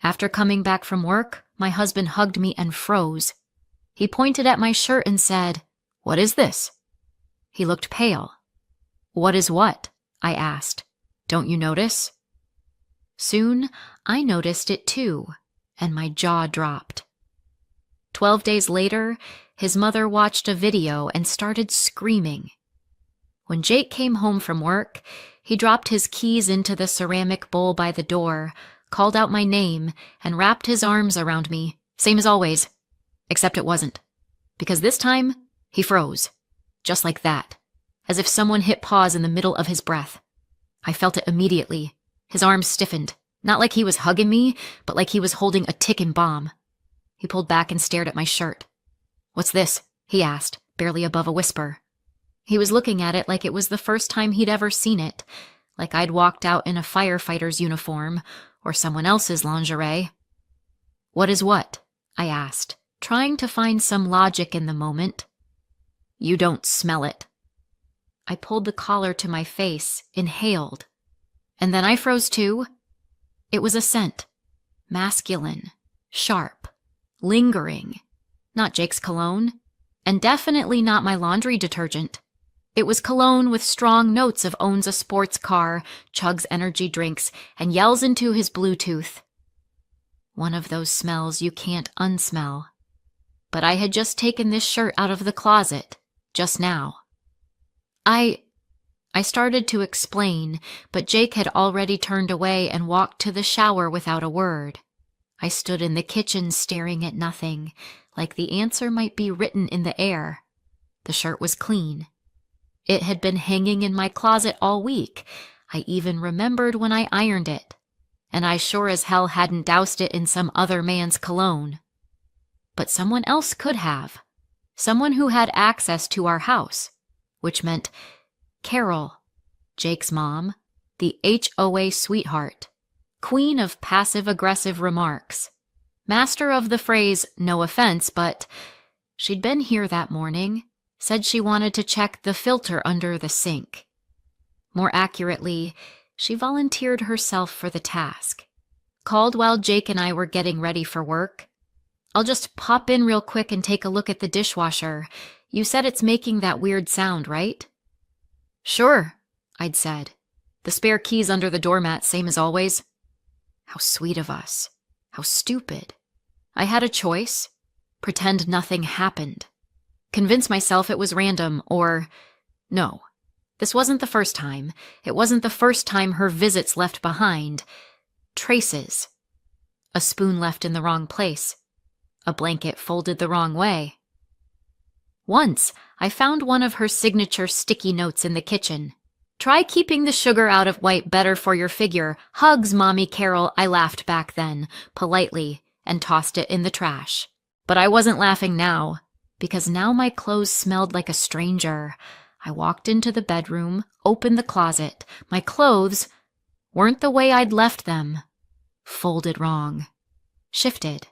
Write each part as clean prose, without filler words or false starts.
After coming back from work, my husband hugged me and froze. He pointed at my shirt and said, "What is this?" He looked pale. "What is what?" I asked. "Don't you notice?" Soon, I noticed it too, and my jaw dropped. 12 days later, his mother watched a video and started screaming. When Jake came home from work, he dropped his keys into the ceramic bowl by the door, called out my name, and wrapped his arms around me, same as always. Except it wasn't. Because this time, he froze. Just like that. As if someone hit pause in the middle of his breath. I felt it immediately. His arms stiffened. Not like he was hugging me, but like he was holding a ticking bomb. He pulled back and stared at my shirt. "What's this?" he asked, barely above a whisper. He was looking at it like it was the first time he'd ever seen it, like I'd walked out in a firefighter's uniform or someone else's lingerie. "What is what?" I asked, trying to find some logic in the moment. "You don't smell it." I pulled the collar to my face, inhaled, and then I froze too. It was a scent. Masculine, sharp, lingering. Not Jake's cologne, and definitely not my laundry detergent. It was cologne with strong notes of owns a sports car, chugs energy drinks, and yells into his Bluetooth. One of those smells you can't unsmell. But I had just taken this shirt out of the closet, just now. I started to explain, but Jake had already turned away and walked to the shower without a word. I stood in the kitchen staring at nothing, like the answer might be written in the air. The shirt was clean. It had been hanging in my closet all week. I even remembered when I ironed it. And I sure as hell hadn't doused it in some other man's cologne. But someone else could have. Someone who had access to our house. Which meant Carol, Jake's mom, the HOA sweetheart, queen of passive-aggressive remarks, master of the phrase, "no offense, but..." She'd been here that morning, said she wanted to check the filter under the sink. More accurately, she volunteered herself for the task. Called while Jake and I were getting ready for work. "I'll just pop in real quick and take a look at the dishwasher. You said it's making that weird sound, right?" "Sure," I'd said. "The spare keys under the doormat, same as always." How sweet of us. How stupid. I had a choice. Pretend nothing happened. Convince myself it was random, or... No. This wasn't the first time. It wasn't the first time her visits left behind. Traces. A spoon left in the wrong place. A blanket folded the wrong way. Once, I found one of her signature sticky notes in the kitchen. "Try keeping the sugar out of white, better for your figure. Hugs, Mommy Carol," I laughed back then, politely, and tossed it in the trash. But I wasn't laughing now, because now my clothes smelled like a stranger. I walked into the bedroom, opened the closet. My clothes weren't the way I'd left them. Folded wrong. Shifted.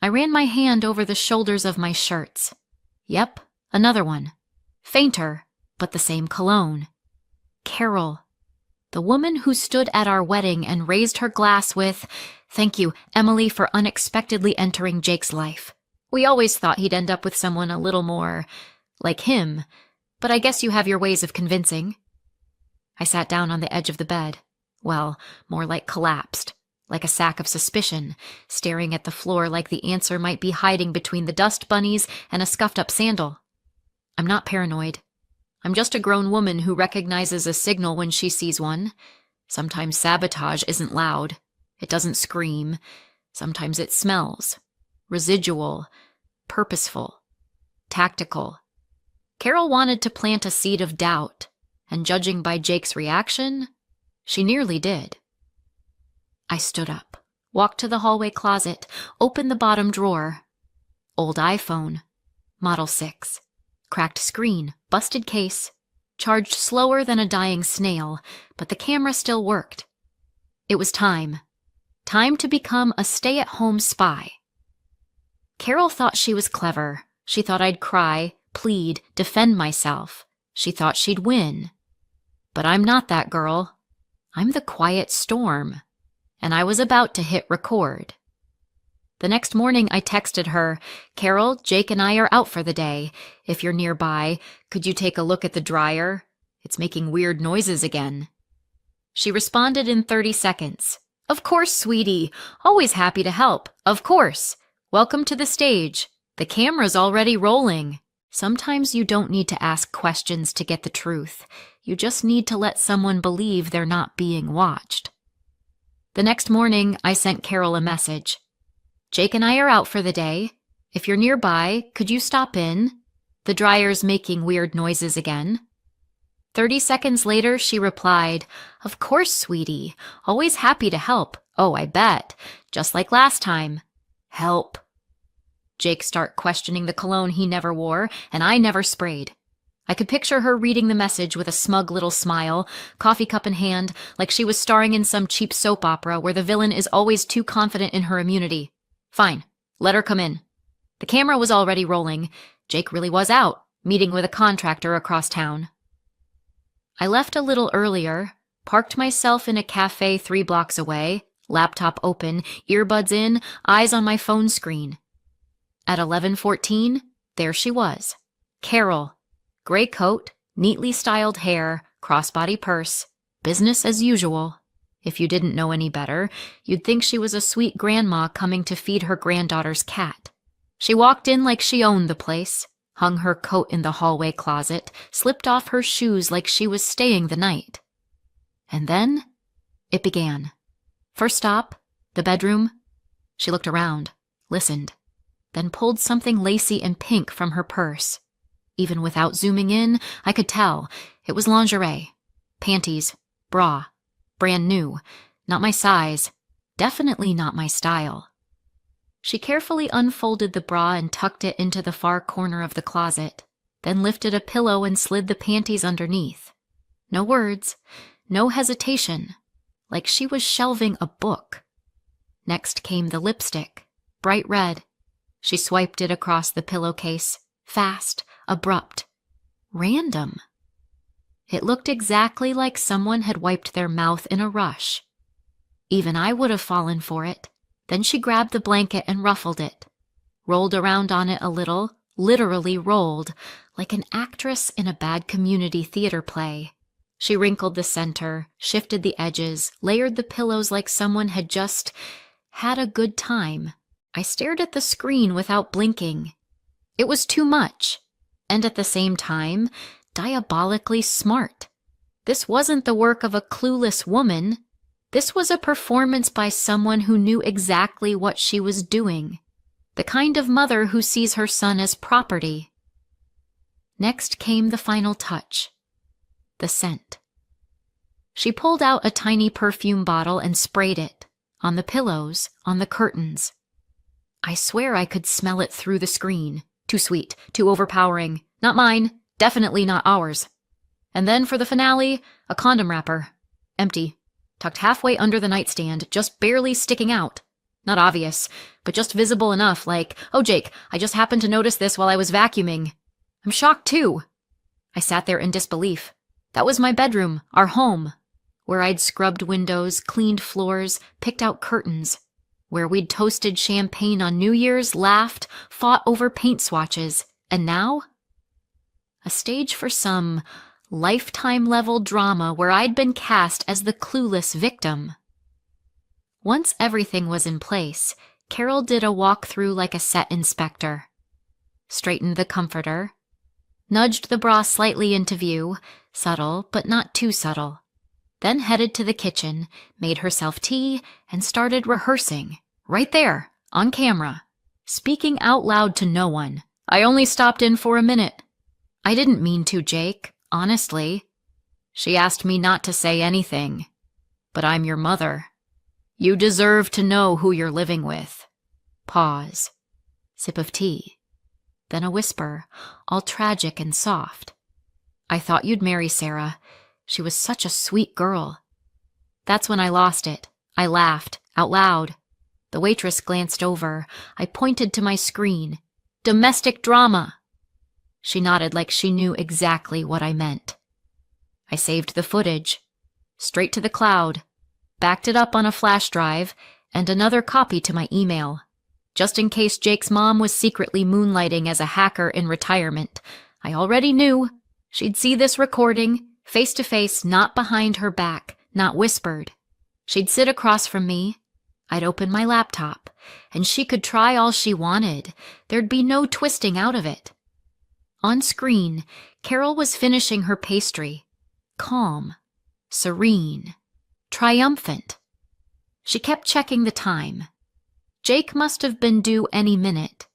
I ran my hand over the shoulders of my shirts. Yep, another one. Fainter, but the same cologne. Carol. The woman who stood at our wedding and raised her glass with, "Thank you, Emily, for unexpectedly entering Jake's life. We always thought he'd end up with someone a little more like him, but I guess you have your ways of convincing." I sat down on the edge of the bed. Well, more like collapsed. Like a sack of suspicion, staring at the floor like the answer might be hiding between the dust bunnies and a scuffed-up sandal. I'm not paranoid. I'm just a grown woman who recognizes a signal when she sees one. Sometimes sabotage isn't loud. It doesn't scream. Sometimes it smells. Residual. Purposeful. Tactical. Carol wanted to plant a seed of doubt, and judging by Jake's reaction, she nearly did. I stood up, walked to the hallway closet, opened the bottom drawer. Old iPhone. Model 6. Cracked screen, busted case. Charged slower than a dying snail, but the camera still worked. It was time. Time to become a stay-at-home spy. Carol thought she was clever. She thought I'd cry, plead, defend myself. She thought she'd win. But I'm not that girl. I'm the quiet storm. and I was about to hit record. The next morning I texted her, "Carol, Jake and I are out for the day. If you're nearby, could you take a look at the dryer? It's making weird noises again." She responded in 30 seconds. "Of course, sweetie. Always happy to help. Of course. Welcome to the stage. The camera's already rolling." Sometimes you don't need to ask questions to get the truth. You just need to let someone believe they're not being watched. The next morning, I sent Carol a message. "Jake and I are out for the day. If you're nearby, could you stop in? The dryer's making weird noises again." 30 seconds later, she replied, "Of course, sweetie. Always happy to help. Oh, I bet. Just like last time. Help." Jake start questioning the cologne he never wore, and I never sprayed. I could picture her reading the message with a smug little smile, coffee cup in hand, like she was starring in some cheap soap opera where the villain is always too confident in her immunity. Fine, let her come in. The camera was already rolling. Jake really was out, meeting with a contractor across town. I left a little earlier, parked myself in a cafe 3 blocks away, laptop open, earbuds in, eyes on my phone screen. At 11:14, there she was. Carol. Gray coat, neatly styled hair, crossbody purse, business as usual. If you didn't know any better, you'd think she was a sweet grandma coming to feed her granddaughter's cat. She walked in like she owned the place, hung her coat in the hallway closet, slipped off her shoes like she was staying the night. And then it began. First stop, the bedroom. She looked around, listened, then pulled something lacy and pink from her purse. Even without zooming in, I could tell. It was lingerie, panties, bra, brand new, not my size, definitely not my style. She carefully unfolded the bra and tucked it into the far corner of the closet, then lifted a pillow and slid the panties underneath. No words, no hesitation, like she was shelving a book. Next came the lipstick, bright red. She swiped it across the pillowcase, fast, abrupt, random. It looked exactly like someone had wiped their mouth in a rush. Even I would have fallen for it. Then she grabbed the blanket and ruffled it, rolled around on it a little, literally rolled, like an actress in a bad community theater play. She wrinkled the center, shifted the edges, layered the pillows like someone had just had a good time. I stared at the screen without blinking. It was too much, and at the same time, diabolically smart. This wasn't the work of a clueless woman. This was a performance by someone who knew exactly what she was doing, the kind of mother who sees her son as property. Next came the final touch, the scent. She pulled out a tiny perfume bottle and sprayed it, on the pillows, on the curtains. I swear I could smell it through the screen. Too sweet, too overpowering. Not mine, definitely not ours. And then for the finale, a condom wrapper. Empty. Tucked halfway under the nightstand, just barely sticking out. Not obvious, but just visible enough, like, "Oh, Jake, I just happened to notice this while I was vacuuming." I'm shocked, too. I sat there in disbelief. That was my bedroom, our home, where I'd scrubbed windows, cleaned floors, picked out curtains, where we'd toasted champagne on New Year's, laughed, fought over paint swatches, and now? A stage for some Lifetime-level drama where I'd been cast as the clueless victim. Once everything was in place, Carol did a walk-through like a set inspector. Straightened the comforter, nudged the bra slightly into view, subtle but not too subtle, then headed to the kitchen, made herself tea, and started rehearsing, right there, on camera, speaking out loud to no one. "I only stopped in for a minute. I didn't mean to, Jake. Honestly, she asked me not to say anything, but I'm your mother. You deserve to know who you're living with." Pause. Sip of tea. Then a whisper, all tragic and soft. "I thought you'd marry Sarah. She was such a sweet girl." That's when I lost it. I laughed, out loud. The waitress glanced over. I pointed to my screen. "Domestic drama." She nodded like she knew exactly what I meant. I saved the footage. Straight to the cloud. backed it up on a flash drive, and another copy to my email, just in case Jake's mom was secretly moonlighting as a hacker in retirement. I already knew. She'd see this recording, face to face, not behind her back, not whispered. She'd sit across from me. I'd open my laptop, and she could try all she wanted. There'd be no twisting out of it. On screen, Carol was finishing her pastry, calm, serene, triumphant. She kept checking the time. Jake must have been due any minute.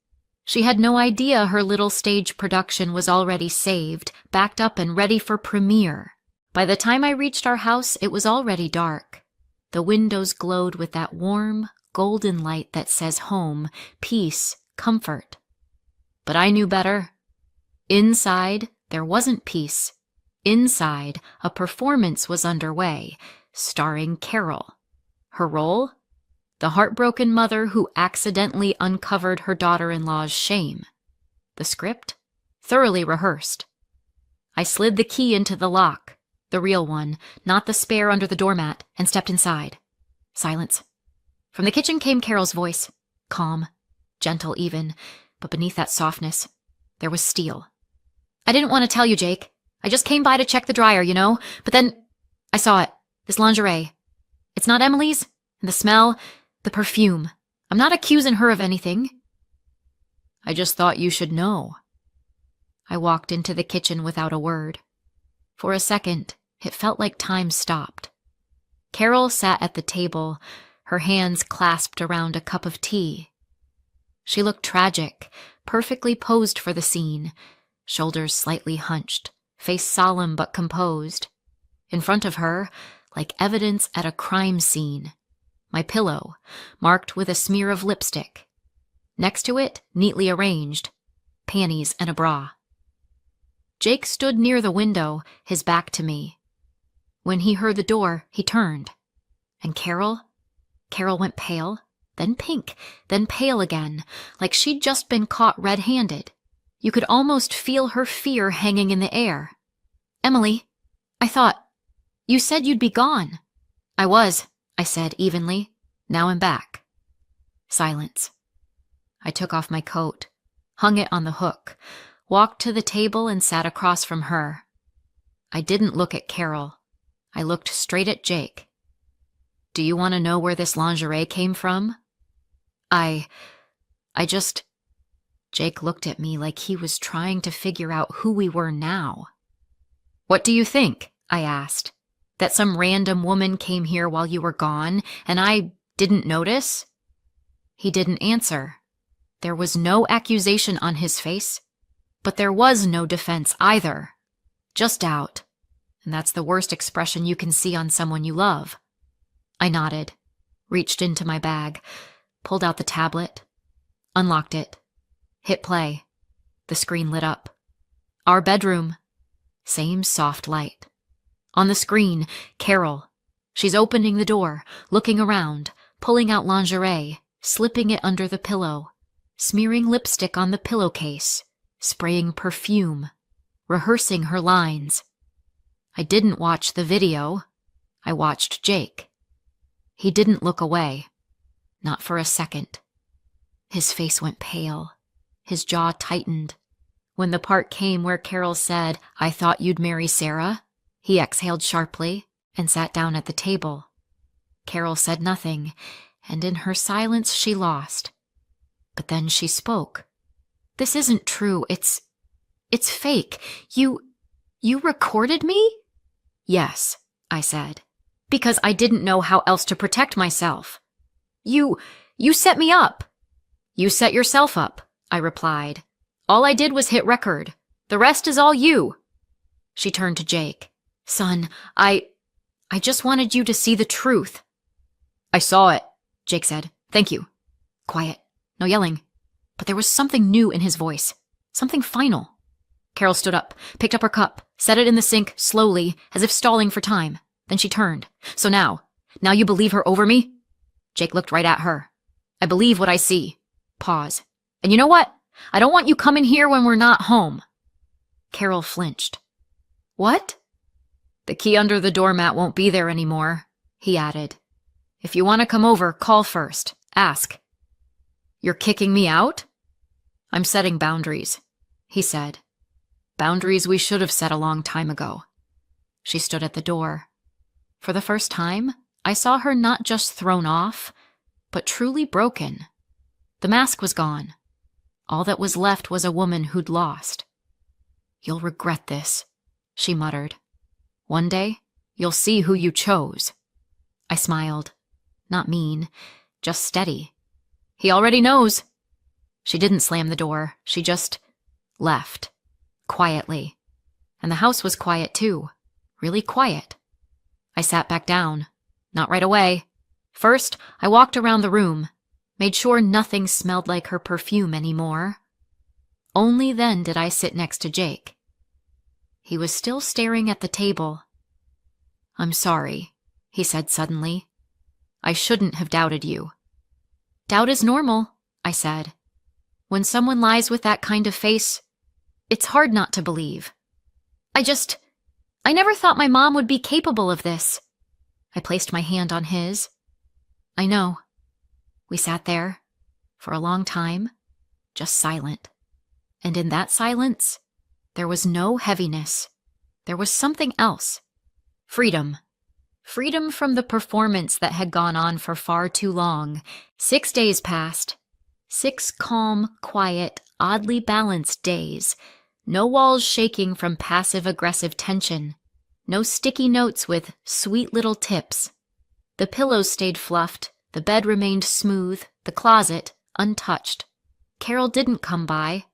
She had no idea her little stage production was already saved, backed up and ready for premiere. By the time I reached our house, it was already dark. The windows glowed with that warm, golden light that says home, peace, comfort. But I knew better. Inside, there wasn't peace. Inside, a performance was underway, starring Carol. Her role? The heartbroken mother who accidentally uncovered her daughter-in-law's shame. The script? Thoroughly rehearsed. I slid the key into the lock, the real one, not the spare under the doormat, and stepped inside. Silence. From the kitchen came Carol's voice, calm, gentle even, but beneath that softness, there was steel. I didn't want to tell you, Jake. I just came by to check the dryer, you know, but then I saw it, this lingerie. It's not Emily's, and the smell, the perfume. I'm not accusing her of anything. I just thought you should know. I walked into the kitchen without a word. For a second, it felt like time stopped. Carol sat at the table, her hands clasped around a cup of tea. She looked tragic, perfectly posed for the scene, shoulders slightly hunched, face solemn but composed. In front of her, like evidence at a crime scene, my pillow, marked with a smear of lipstick. Next to it, neatly arranged, panties and a bra. Jake stood near the window, his back to me. When he heard the door, he turned. And Carol went pale, then pink, then pale again, like she'd just been caught red-handed. You could almost feel her fear hanging in the air. Emily, I thought, you said you'd be gone. I was, I said evenly. Now I'm back. Silence. I took off my coat, hung it on the hook, walked to the table and sat across from her. I didn't look at Carol. I looked straight at Jake. Do you want to know where this lingerie came from? I just... Jake looked at me like he was trying to figure out who we were now. What do you think? I asked. That some random woman came here while you were gone, and I didn't notice? He didn't answer. There was no accusation on his face, but there was no defense either. Just doubt. And that's the worst expression you can see on someone you love. I nodded, reached into my bag, pulled out the tablet, unlocked it, hit play. The screen lit up. Our bedroom. Same soft light. On the screen, Carol. She's opening the door, looking around, pulling out lingerie, slipping it under the pillow, smearing lipstick on the pillowcase, spraying perfume, rehearsing her lines. I didn't watch the video. I watched Jake. He didn't look away. Not for a second. His face went pale. His jaw tightened. When the part came where Carol said, I thought you'd marry Sarah, he exhaled sharply and sat down at the table. Carol said nothing, and in her silence she lost. But then she spoke. This isn't true. It's fake. You recorded me? Yes, I said, because I didn't know how else to protect myself. You set me up. You set yourself up, I replied. All I did was hit record. The rest is all you. She turned to Jake. Son, I just wanted you to see the truth. I saw it, Jake said. Thank you. Quiet. No yelling. But there was something new in his voice. Something final. Carol stood up, picked up her cup, set it in the sink slowly, as if stalling for time. Then she turned. So now you believe her over me? Jake looked right at her. I believe what I see. Pause. And you know what? I don't want you coming here when we're not home. Carol flinched. What? The key under the doormat won't be there anymore, he added. If you want to come over, call first. Ask. You're kicking me out? I'm setting boundaries, he said. Boundaries we should have set a long time ago. She stood at the door. For the first time, I saw her not just thrown off, but truly broken. The mask was gone. All that was left was a woman who'd lost. You'll regret this, she muttered. One day, you'll see who you chose. I smiled. Not mean, just steady. He already knows. She didn't slam the door. She just left. Quietly. And the house was quiet too. Really quiet. I sat back down. Not right away. First, I walked around the room, made sure nothing smelled like her perfume anymore. Only then did I sit next to Jake. He was still staring at the table. I'm sorry, he said suddenly. I shouldn't have doubted you. Doubt is normal, I said. When someone lies with that kind of face, it's hard not to believe. I never thought my mom would be capable of this. I placed my hand on his. I know. We sat there, for a long time, just silent. And in that silence, there was no heaviness. There was something else. Freedom. Freedom from the performance that had gone on for far too long. 6 days passed. 6 calm, quiet, oddly balanced days. No walls shaking from passive-aggressive tension. No sticky notes with sweet little tips. The pillows stayed fluffed. The bed remained smooth. The closet untouched. Carol didn't come by.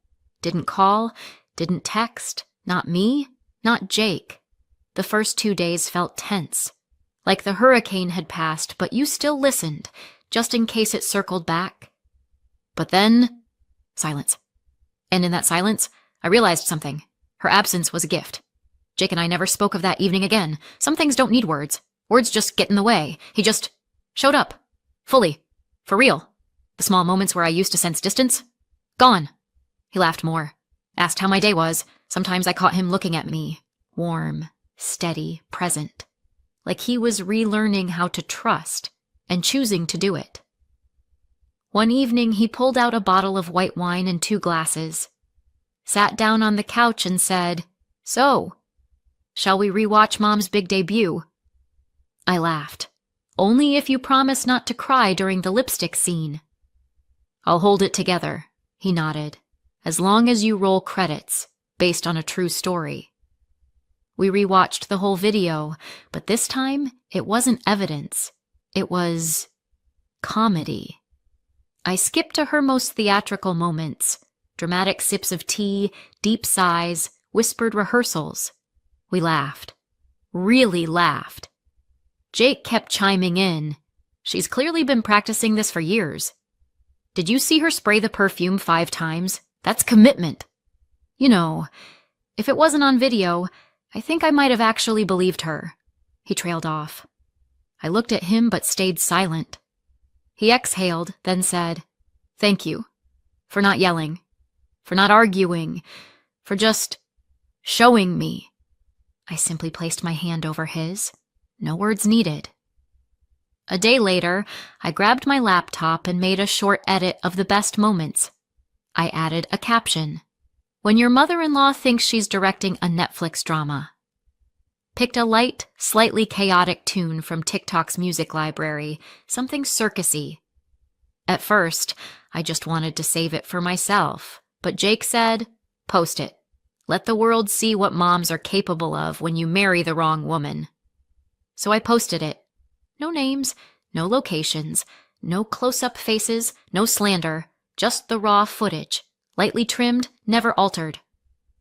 Didn't call. Didn't text. Not me. Not Jake. The first 2 days felt tense. Like the hurricane had passed, but you still listened, just in case it circled back. But then, silence. And in that silence, I realized something. Her absence was a gift. Jake and I never spoke of that evening again. Some things don't need words. Words just get in the way. He just showed up. Fully. For real. The small moments where I used to sense distance? Gone. He laughed more. Asked how my day was. Sometimes I caught him looking at me. Warm, steady, present. Like he was relearning how to trust and choosing to do it. One evening, he pulled out a bottle of white wine and 2 glasses, sat down on the couch and said, So, shall we rewatch Mom's big debut? I laughed. Only if you promise not to cry during the lipstick scene. I'll hold it together, he nodded, as long as you roll credits, based on a true story. We rewatched the whole video, but this time it wasn't evidence. It was comedy. I skipped to her most theatrical moments, dramatic sips of tea, deep sighs, whispered rehearsals. We laughed. Really laughed. Jake kept chiming in. She's clearly been practicing this for years. Did you see her spray the perfume 5 times? That's commitment. You know, if it wasn't on video, I think I might have actually believed her. He trailed off. I looked at him but stayed silent. He exhaled, then said, Thank you. For not yelling. For not arguing. For just showing me. I simply placed my hand over his. No words needed. A day later, I grabbed my laptop and made a short edit of the best moments. I added a caption. When your mother-in-law thinks she's directing a Netflix drama. Picked a light, slightly chaotic tune from TikTok's music library, something circusy. At first, I just wanted to save it for myself, but Jake said, Post it. Let the world see what moms are capable of when you marry the wrong woman. So I posted it. No names, no locations, no close-up faces, no slander, just the raw footage. Lightly trimmed, never altered.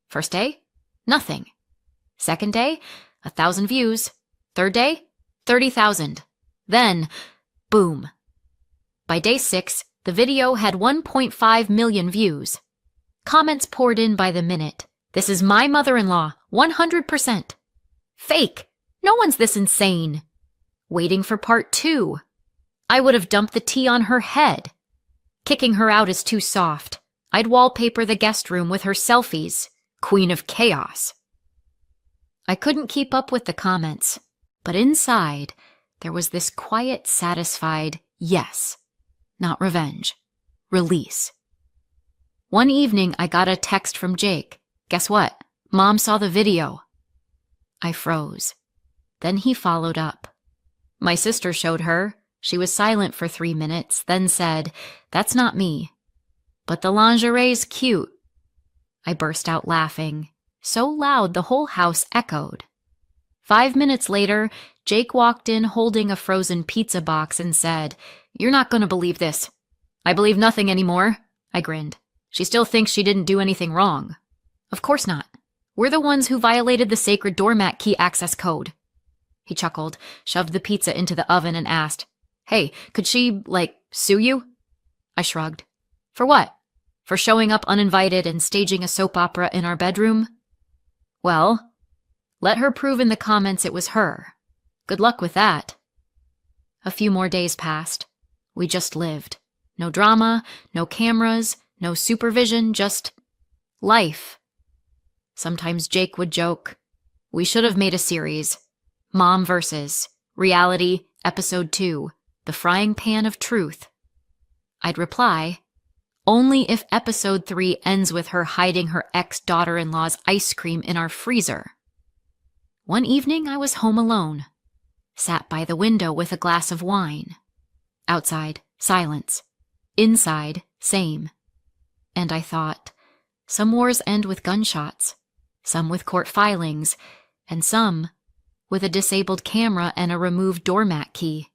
First day? Nothing. Second day? 1,000 views. Third day? 30,000. Then, boom. By day 6, the video had 1.5 million views. Comments poured in by the minute. This is my mother-in-law, 100%. Fake. No one's this insane. Waiting for part 2. I would have dumped the tea on her head. Kicking her out is too soft. I'd wallpaper the guest room with her selfies. Queen of chaos. I couldn't keep up with the comments, but inside, there was this quiet, satisfied yes, not revenge, release. One evening, I got a text from Jake. Guess what? Mom saw the video. I froze. Then he followed up. My sister showed her. She was silent for 3 minutes, then said, "That's not me. But the lingerie's cute." I burst out laughing, so loud the whole house echoed. 5 minutes later, Jake walked in holding a frozen pizza box and said, "You're not going to believe this." "I believe nothing anymore," I grinned. "She still thinks she didn't do anything wrong." "Of course not. We're the ones who violated the sacred doormat key access code." He chuckled, shoved the pizza into the oven and asked, "Hey, could she, sue you?" I shrugged. "For what? For showing up uninvited and staging a soap opera in our bedroom?" "Well, let her prove in the comments it was her. Good luck with that." A few more days passed. We just lived. No drama, no cameras, no supervision, just life. Sometimes Jake would joke, "We should have made a series. Mom versus Reality, Episode 2, The Frying Pan of Truth." I'd reply, "Only if Episode 3 ends with her hiding her ex-daughter-in-law's ice cream in our freezer." One evening I was home alone, sat by the window with a glass of wine. Outside, silence. Inside, same. And I thought, some wars end with gunshots, some with court filings, and some with a disabled camera and a removed doormat key.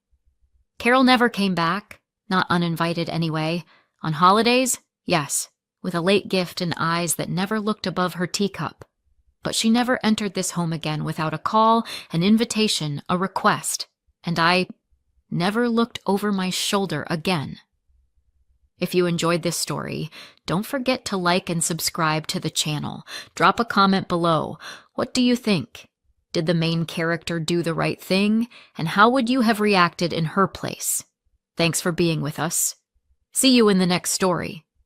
Carol never came back, not uninvited anyway. On holidays, yes, with a late gift and eyes that never looked above her teacup. But she never entered this home again without a call, an invitation, a request, and I never looked over my shoulder again. If you enjoyed this story, don't forget to like and subscribe to the channel. Drop a comment below. What do you think? Did the main character do the right thing? And how would you have reacted in her place? Thanks for being with us. See you in the next story.